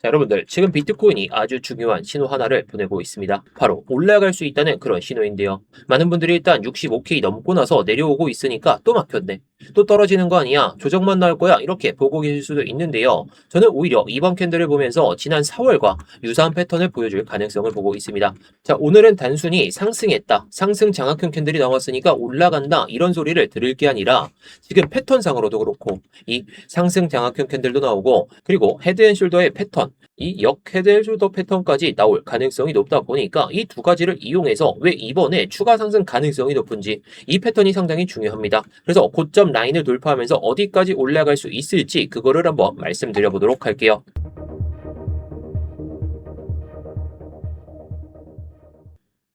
자, 여러분들 지금 비트코인이 아주 중요한 신호 하나를 보내고 있습니다. 바로 올라갈 수 있다는 그런 신호인데요. 많은 분들이 일단 65K 넘고 나서 내려오고 있으니까 또 막혔네. 또 떨어지는 거 아니야? 조정만 나올 거야? 이렇게 보고 계실 수도 있는데요. 저는 오히려 이번 캔들을 보면서 지난 4월과 유사한 패턴을 보여줄 가능성을 보고 있습니다. 자, 오늘은 단순히 상승했다, 상승 장악형 캔들이 나왔으니까 올라간다 이런 소리를 들을 게 아니라 지금 패턴상으로도 그렇고 이 상승 장악형 캔들도 나오고 그리고 헤드앤숄더의 패턴, 이 역헤드앤숄더 패턴까지 나올 가능성이 높다 보니까 이 두 가지를 이용해서 왜 이번에 추가 상승 가능성이 높은지 이 패턴이 상당히 중요합니다. 그래서 고점 라인을 돌파하면서 어디까지 올라갈 수 있을지 그거를 한번 말씀드려 보도록 할게요.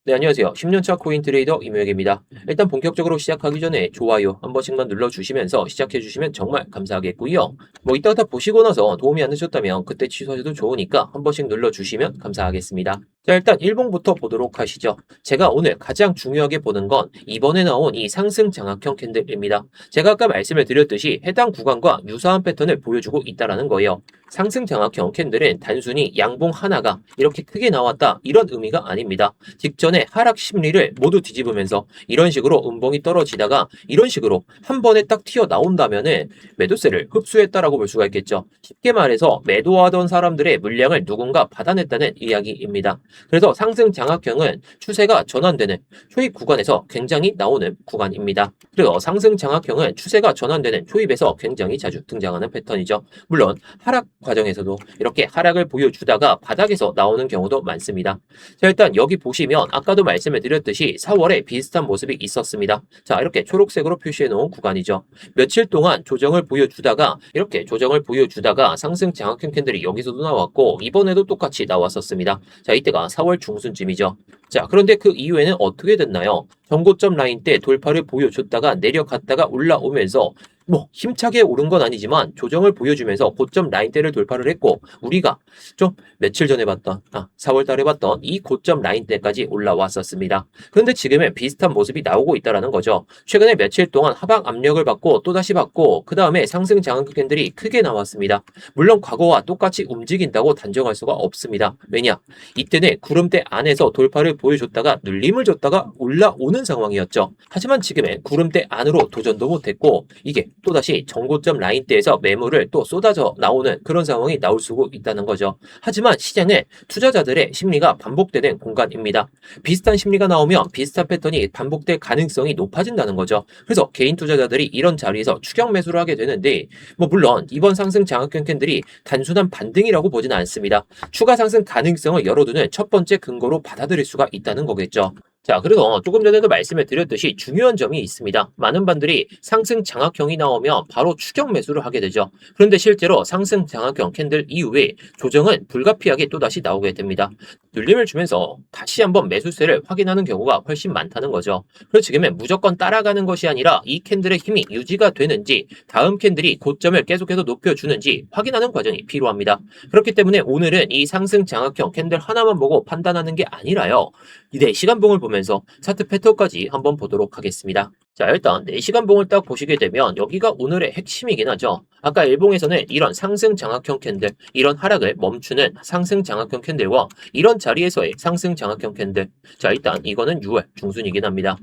네, 안녕하세요. 10년차 코인 트레이더 이무혁입니다. 일단 본격적으로 시작하기 전에 좋아요 한 번씩만 눌러주시면서 시작해주시면 정말 감사하겠고요. 뭐 이따가 보시고 나서 도움이 안 되셨다면 그때 취소해도 좋으니까 한 번씩 눌러주시면 감사하겠습니다. 자, 일단 일봉부터 보도록 하시죠. 제가 오늘 가장 중요하게 보는 건 이번에 나온 이 상승 장악형 캔들입니다. 제가 아까 말씀을 드렸듯이 해당 구간과 유사한 패턴을 보여주고 있다는 거예요. 상승 장악형 캔들은 단순히 양봉 하나가 이렇게 크게 나왔다 이런 의미가 아닙니다. 직전에 하락 심리를 모두 뒤집으면서 이런 식으로 음봉이 떨어지다가 이런 식으로 한 번에 딱 튀어나온다면은 매도세를 흡수했다라고 볼 수가 있겠죠. 쉽게 말해서 매도하던 사람들의 물량을 누군가 받아냈다는 이야기입니다. 그래서 상승 장악형은 추세가 전환되는 초입 구간에서 굉장히 나오는 구간입니다. 그리고 상승 장악형은 추세가 전환되는 초입에서 굉장히 자주 등장하는 패턴이죠. 물론 하락 과정에서도 이렇게 하락을 보여주다가 바닥에서 나오는 경우도 많습니다. 자, 일단 여기 보시면 아까도 말씀을 드렸듯이 4월에 비슷한 모습이 있었습니다. 자, 이렇게 초록색으로 표시해 놓은 구간이죠. 며칠 동안 조정을 보여주다가 이렇게 조정을 보여주다가 상승 장악형 캔들이 여기서도 나왔고 이번에도 똑같이 나왔었습니다. 자, 이때가 4월 중순쯤이죠. 자, 그런데 그 이후에는 어떻게 됐나요? 전고점 라인 때 돌파를 보여줬다가 내려갔다가 올라오면서 뭐 힘차게 오른 건 아니지만 조정을 보여주면서 고점 라인대를 돌파를 했고 우리가 좀 며칠 전에 봤던 4월 달에 봤던 이 고점 라인대까지 올라왔었습니다. 그런데 지금은 비슷한 모습이 나오고 있다는 거죠. 최근에 며칠 동안 하방 압력을 받고 또다시 받고 그 다음에 상승 장악형 캔들이 크게 나왔습니다. 물론 과거와 똑같이 움직인다고 단정할 수가 없습니다. 왜냐? 이때는 구름대 안에서 돌파를 보여줬다가 눌림을 줬다가 올라오는 상황이었죠. 하지만 지금은 구름대 안으로 도전도 못했고 이게 또다시 정고점 라인대에서 매물을 또 쏟아져 나오는 그런 상황이 나올 수 있다는 거죠. 하지만 시장은 투자자들의 심리가 반복되는 공간입니다. 비슷한 심리가 나오면 비슷한 패턴이 반복될 가능성이 높아진다는 거죠. 그래서 개인 투자자들이 이런 자리에서 추격 매수를 하게 되는데 뭐 물론 이번 상승 장악형 캔들이 단순한 반등이라고 보지는 않습니다. 추가 상승 가능성을 열어두는 첫 번째 근거로 받아들일 수가 있다는 거겠죠. 자, 그래서 조금 전에도 말씀을 드렸듯이 중요한 점이 있습니다. 많은 분들이 상승 장악형이 나오면 바로 추격 매수를 하게 되죠. 그런데 실제로 상승 장악형 캔들 이후에 조정은 불가피하게 또다시 나오게 됩니다. 눌림을 주면서 다시 한번 매수세를 확인하는 경우가 훨씬 많다는 거죠. 그래서 지금은 무조건 따라가는 것이 아니라 이 캔들의 힘이 유지가 되는지 다음 캔들이 고점을 계속해서 높여주는지 확인하는 과정이 필요합니다. 그렇기 때문에 오늘은 이 상승 장악형 캔들 하나만 보고 판단하는 게 아니라요. 이 4시간봉을 보면서 차트 패턴까지 한번 보도록 하겠습니다. 자, 일단 4시간봉을 딱 보시게 되면 여기가 오늘의 핵심이긴 하죠. 아까 일봉에서는 이런 상승 장악형 캔들, 이런 하락을 멈추는 상승 장악형 캔들과 이런 자리에서의 상승 장악형 캔들. 자, 일단 이거는 6월 중순이긴 합니다.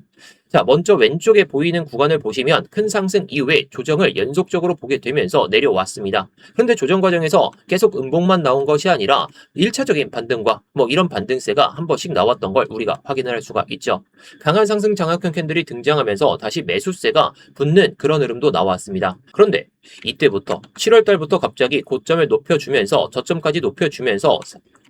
자, 먼저 왼쪽에 보이는 구간을 보시면 큰 상승 이후에 조정을 연속적으로 보게 되면서 내려왔습니다. 그런데 조정 과정에서 계속 음봉만 나온 것이 아니라 1차적인 반등과 뭐 이런 반등세가 한 번씩 나왔던 걸 우리가 확인할 수가 있죠. 강한 상승 장악형 캔들이 등장하면서 다시 매수세가 붙는 그런 흐름도 나왔습니다. 그런데 이때부터 7월 달부터 갑자기 고점을 높여주면서 저점까지 높여주면서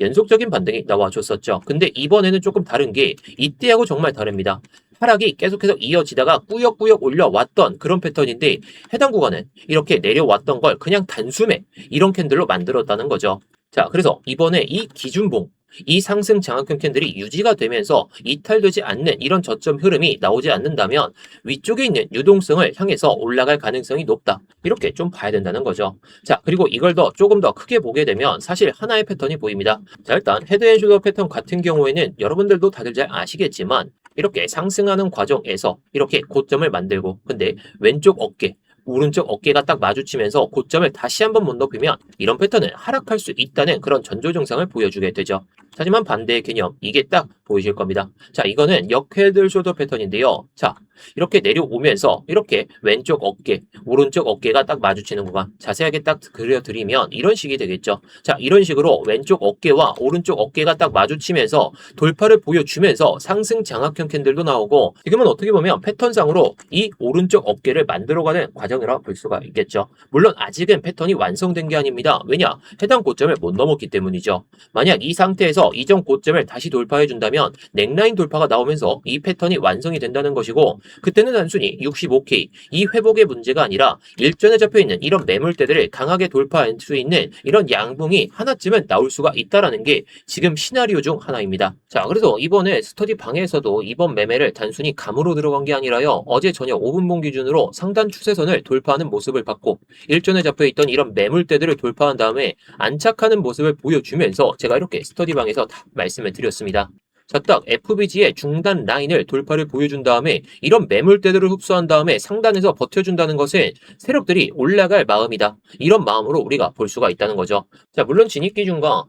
연속적인 반등이 나와줬었죠. 근데 이번에는 조금 다른 게 이때하고 정말 다릅니다. 하락이 계속해서 이어지다가 꾸역꾸역 올려왔던 그런 패턴인데 해당 구간은 이렇게 내려왔던 걸 그냥 단숨에 이런 캔들로 만들었다는 거죠. 자, 그래서 이번에 이 기준봉, 이 상승 장악형 캔들이 유지가 되면서 이탈되지 않는 이런 저점 흐름이 나오지 않는다면 위쪽에 있는 유동성을 향해서 올라갈 가능성이 높다. 이렇게 좀 봐야 된다는 거죠. 자, 그리고 이걸 조금 더 크게 보게 되면 사실 하나의 패턴이 보입니다. 자, 일단 헤드앤숄더 패턴 같은 경우에는 여러분들도 다들 잘 아시겠지만 이렇게 상승하는 과정에서 이렇게 고점을 만들고 근데 왼쪽 어깨 오른쪽 어깨가 딱 마주치면서 고점을 다시 한번 못 높이면 이런 패턴은 하락할 수 있다는 그런 전조 증상을 보여주게 되죠. 하지만 반대의 개념, 이게 딱 보이실 겁니다. 자, 이거는 역헤드 숄더 패턴인데요. 자, 이렇게 내려오면서 이렇게 왼쪽 어깨, 오른쪽 어깨가 딱 마주치는 구간 자세하게 딱 그려드리면 이런 식이 되겠죠. 자, 이런 식으로 왼쪽 어깨와 오른쪽 어깨가 딱 마주치면서 돌파를 보여주면서 상승 장악형 캔들도 나오고, 지금은 어떻게 보면 패턴상으로 이 오른쪽 어깨를 만들어가는 과정이라 볼 수가 있겠죠. 물론 아직은 패턴이 완성된 게 아닙니다. 왜냐? 해당 고점을 못 넘었기 때문이죠. 만약 이 상태에서 이전 고점을 다시 돌파해 준다면 넥라인 돌파가 나오면서 이 패턴이 완성이 된다는 것이고, 그때는 단순히 65K 이 회복의 문제가 아니라 일전에 잡혀있는 이런 매물대들을 강하게 돌파할 수 있는 이런 양봉이 하나쯤은 나올 수가 있다라는 게 지금 시나리오 중 하나입니다. 자, 그래서 이번에 스터디 방에서도 이번 매매를 단순히 감으로 들어간 게 아니라요, 어제 저녁 5분봉 기준으로 상단 추세선을 돌파하는 모습을 봤고, 일전에 잡혀있던 이런 매물대들을 돌파한 다음에 안착하는 모습을 보여주면서 제가 이렇게 스터디 방에서 다 말씀을 드렸습니다. 자, 딱 FBG의 중단 라인을 돌파를 보여준 다음에 이런 매물대들을 흡수한 다음에 상단에서 버텨준다는 것은 세력들이 올라갈 마음이다, 이런 마음으로 우리가 볼 수가 있다는 거죠. 자, 물론 진입기준과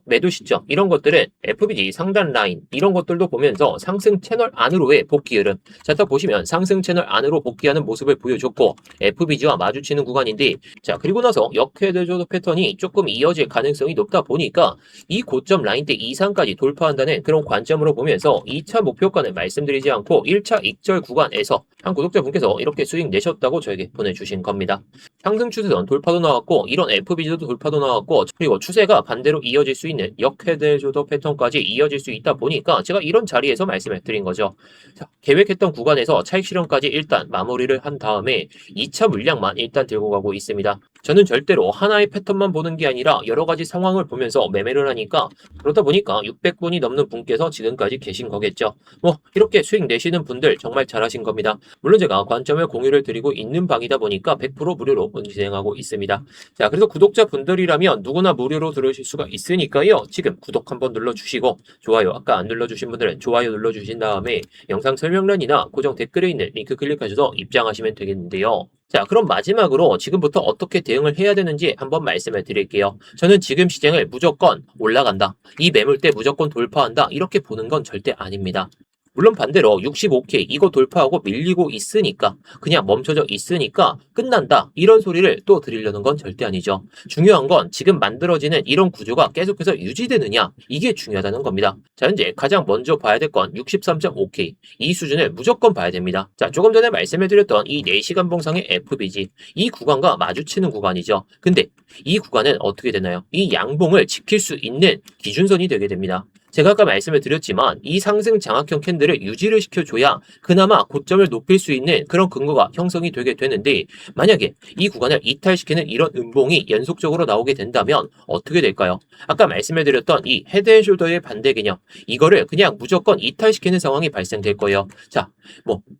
매도 시점 이런 것들은 FBG 상단 라인 이런 것들도 보면서 상승 채널 안으로의 복귀 흐름, 자, 딱 보시면 상승 채널 안으로 복귀하는 모습을 보여줬고 FBG와 마주치는 구간인데, 자, 그리고 나서 역헤드 숄더 패턴이 조금 이어질 가능성이 높다 보니까 이 고점 라인대 이상까지 돌파한다는 그런 관점으로 보면서 2차 목표가는 말씀드리지 않고 1차 익절 구간에서 한 구독자분께서 이렇게 수익 내셨다고 저에게 보내주신 겁니다. 상승 추세선 돌파도 나왔고 이런 FBG도 돌파도 나왔고, 그리고 추세가 반대로 이어질 수 있는 역헤드 숄더 패턴까지 이어질 수 있다 보니까 제가 이런 자리에서 말씀을 드린 거죠. 자, 계획했던 구간에서 차익 실현까지 일단 마무리를 한 다음에 2차 물량만 일단 들고 가고 있습니다. 저는 절대로 하나의 패턴만 보는 게 아니라 여러 가지 상황을 보면서 매매를 하니까, 그러다 보니까 600분이 넘는 분께서 지금까지 계신 거겠죠. 이렇게 수익 내시는 분들 정말 잘하신 겁니다. 물론 제가 관점을 공유를 드리고 있는 방이다 보니까 100% 무료로 진행하고 있습니다. 자, 그래서 구독자분들이라면 누구나 무료로 들으실 수가 있으니까요, 지금 구독 한번 눌러주시고, 좋아요 아까 안 눌러주신 분들은 좋아요 눌러주신 다음에 영상 설명란이나 고정 댓글에 있는 링크 클릭하셔서 입장하시면 되겠는데요. 자, 그럼 마지막으로 지금부터 어떻게 대응을 해야 되는지 한번 말씀을 드릴게요. 저는 지금 시장을 무조건 올라간다, 이 매물대 무조건 돌파한다, 이렇게 보는 건 절대 아닙니다. 물론 반대로 65K 이거 돌파하고 밀리고 있으니까, 그냥 멈춰져 있으니까 끝난다, 이런 소리를 또 드리려는 건 절대 아니죠. 중요한 건 지금 만들어지는 이런 구조가 계속해서 유지되느냐, 이게 중요하다는 겁니다. 자, 현재 가장 먼저 봐야 될 건 63.5K 이 수준을 무조건 봐야 됩니다. 자, 조금 전에 말씀해 드렸던 이 4시간 봉상의 FBG 이 구간과 마주치는 구간이죠. 근데 이 구간은 어떻게 되나요? 이 양봉을 지킬 수 있는 기준선이 되게 됩니다. 제가 아까 말씀을 드렸지만 이 상승 장악형 캔들을 유지를 시켜줘야 그나마 고점을 높일 수 있는 그런 근거가 형성이 되게 되는데, 만약에 이 구간을 이탈시키는 이런 음봉이 연속적으로 나오게 된다면 어떻게 될까요? 아까 말씀을 드렸던 이 헤드앤숄더의 반대 개념, 이거를 그냥 무조건 이탈시키는 상황이 발생될 거예요. 자,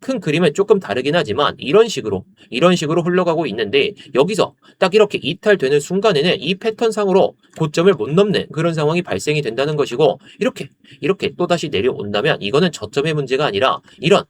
큰 그림은 조금 다르긴 하지만 이런 식으로 흘러가고 있는데, 여기서 딱 이렇게 이탈되는 순간에는 이 패턴상으로 고점을 못 넘는 그런 상황이 발생이 된다는 것이고, 이렇게 또다시 내려온다면 이거는 저점의 문제가 아니라 이런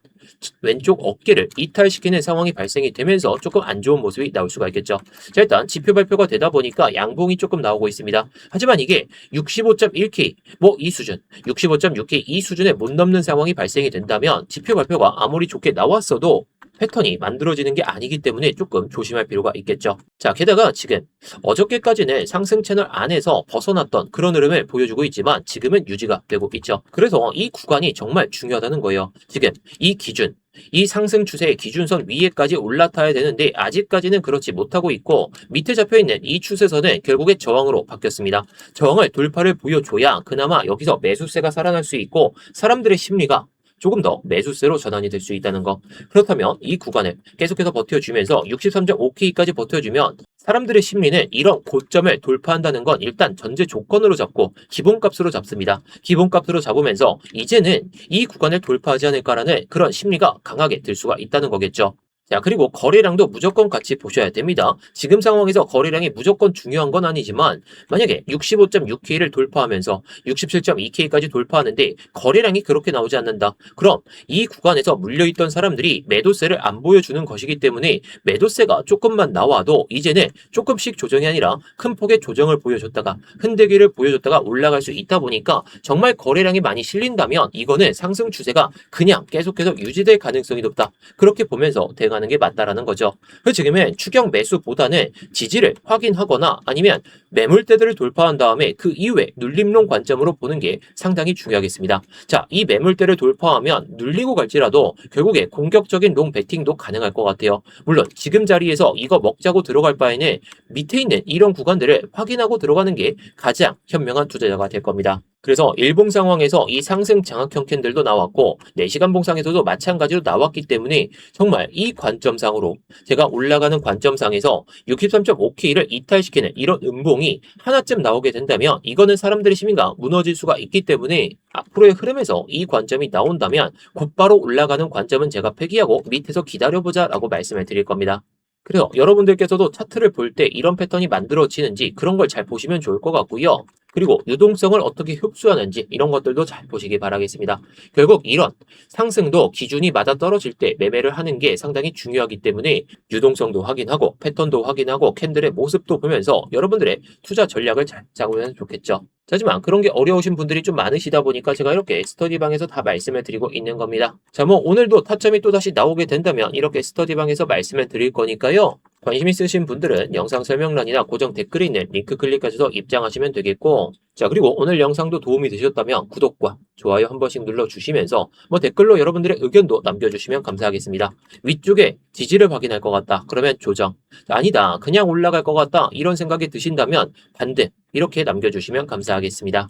왼쪽 어깨를 이탈시키는 상황이 발생이 되면서 조금 안 좋은 모습이 나올 수가 있겠죠. 자, 일단 지표 발표가 되다 보니까 양봉이 조금 나오고 있습니다. 하지만 이게 65.1K 이 수준, 65.6K 이 수준에 못 넘는 상황이 발생이 된다면 지표 발표가 아무리 좋게 나왔어도 패턴이 만들어지는 게 아니기 때문에 조금 조심할 필요가 있겠죠. 자, 게다가 지금 어저께까지는 상승 채널 안에서 벗어났던 그런 흐름을 보여주고 있지만 지금은 유지가 되고 있죠. 그래서 이 구간이 정말 중요하다는 거예요. 지금 이 기준, 이 상승 추세의 기준선 위에까지 올라타야 되는데 아직까지는 그렇지 못하고 있고, 밑에 잡혀있는 이 추세선은 결국에 저항으로 바뀌었습니다. 저항을 돌파를 보여줘야 그나마 여기서 매수세가 살아날 수 있고 사람들의 심리가 조금 더 매수세로 전환이 될 수 있다는 거. 그렇다면 이 구간을 계속해서 버텨주면서 63.5K까지 버텨주면 사람들의 심리는 이런 고점을 돌파한다는 건 일단 전제 조건으로 잡고 기본값으로 잡습니다. 기본값으로 잡으면서 이제는 이 구간을 돌파하지 않을까라는 그런 심리가 강하게 들 수가 있다는 거겠죠. 자, 그리고 거래량도 무조건 같이 보셔야 됩니다. 지금 상황에서 거래량이 무조건 중요한 건 아니지만 만약에 65.6K를 돌파하면서 67.2K까지 돌파하는데 거래량이 그렇게 나오지 않는다. 그럼 이 구간에서 물려있던 사람들이 매도세를 안 보여주는 것이기 때문에 매도세가 조금만 나와도 이제는 조금씩 조정이 아니라 큰 폭의 조정을 보여줬다가 흔들기를 보여줬다가 올라갈 수 있다 보니까 정말 거래량이 많이 실린다면 이거는 상승 추세가 그냥 계속해서 유지될 가능성이 높다. 그렇게 보면서 대응하는 게 맞다라는 거죠. 그 지금은 추경 매수보다는 지지를 확인하거나 아니면 매물대들을 돌파한 다음에 그 이후에 눌림론 관점으로 보는 게 상당히 중요하겠습니다. 자, 이 매물대를 돌파하면 눌리고 갈지라도 결국에 공격적인 롱 베팅도 가능할 것 같아요. 물론 지금 자리에서 이거 먹자고 들어갈 바에는 밑에 있는 이런 구간들을 확인하고 들어가는 게 가장 현명한 투자자가 될 겁니다. 그래서 일봉 상황에서 이 상승 장악형 캔들도 나왔고 4시간 봉상에서도 마찬가지로 나왔기 때문에 정말 이 관점상으로 제가 올라가는 관점상에서 63.5K를 이탈시키는 이런 음봉이 하나쯤 나오게 된다면 이거는 사람들의 심리가 무너질 수가 있기 때문에 앞으로의 흐름에서 이 관점이 나온다면 곧바로 올라가는 관점은 제가 폐기하고 밑에서 기다려보자 라고 말씀을 드릴 겁니다. 그래서 여러분들께서도 차트를 볼 때 이런 패턴이 만들어지는지 그런 걸 잘 보시면 좋을 것 같고요. 그리고 유동성을 어떻게 흡수하는지 이런 것들도 잘 보시기 바라겠습니다. 결국 이런 상승도 기준이 맞아떨어질 때 매매를 하는 게 상당히 중요하기 때문에 유동성도 확인하고 패턴도 확인하고 캔들의 모습도 보면서 여러분들의 투자 전략을 잘 짜보면 좋겠죠. 하지만 그런 게 어려우신 분들이 좀 많으시다 보니까 제가 이렇게 스터디방에서 다 말씀을 드리고 있는 겁니다. 자, 뭐 오늘도 타점이 또다시 나오게 된다면 이렇게 스터디방에서 말씀을 드릴 거니까요. 관심 있으신 분들은 영상 설명란이나 고정 댓글에 있는 링크 클릭하셔서 입장하시면 되겠고, 자, 그리고 오늘 영상도 도움이 되셨다면 구독과 좋아요 한 번씩 눌러주시면서 뭐 댓글로 여러분들의 의견도 남겨주시면 감사하겠습니다. 위쪽에 지지를 확인할 것 같다. 그러면 조정. 아니다. 그냥 올라갈 것 같다. 이런 생각이 드신다면 반대. 이렇게 남겨주시면 감사하겠습니다.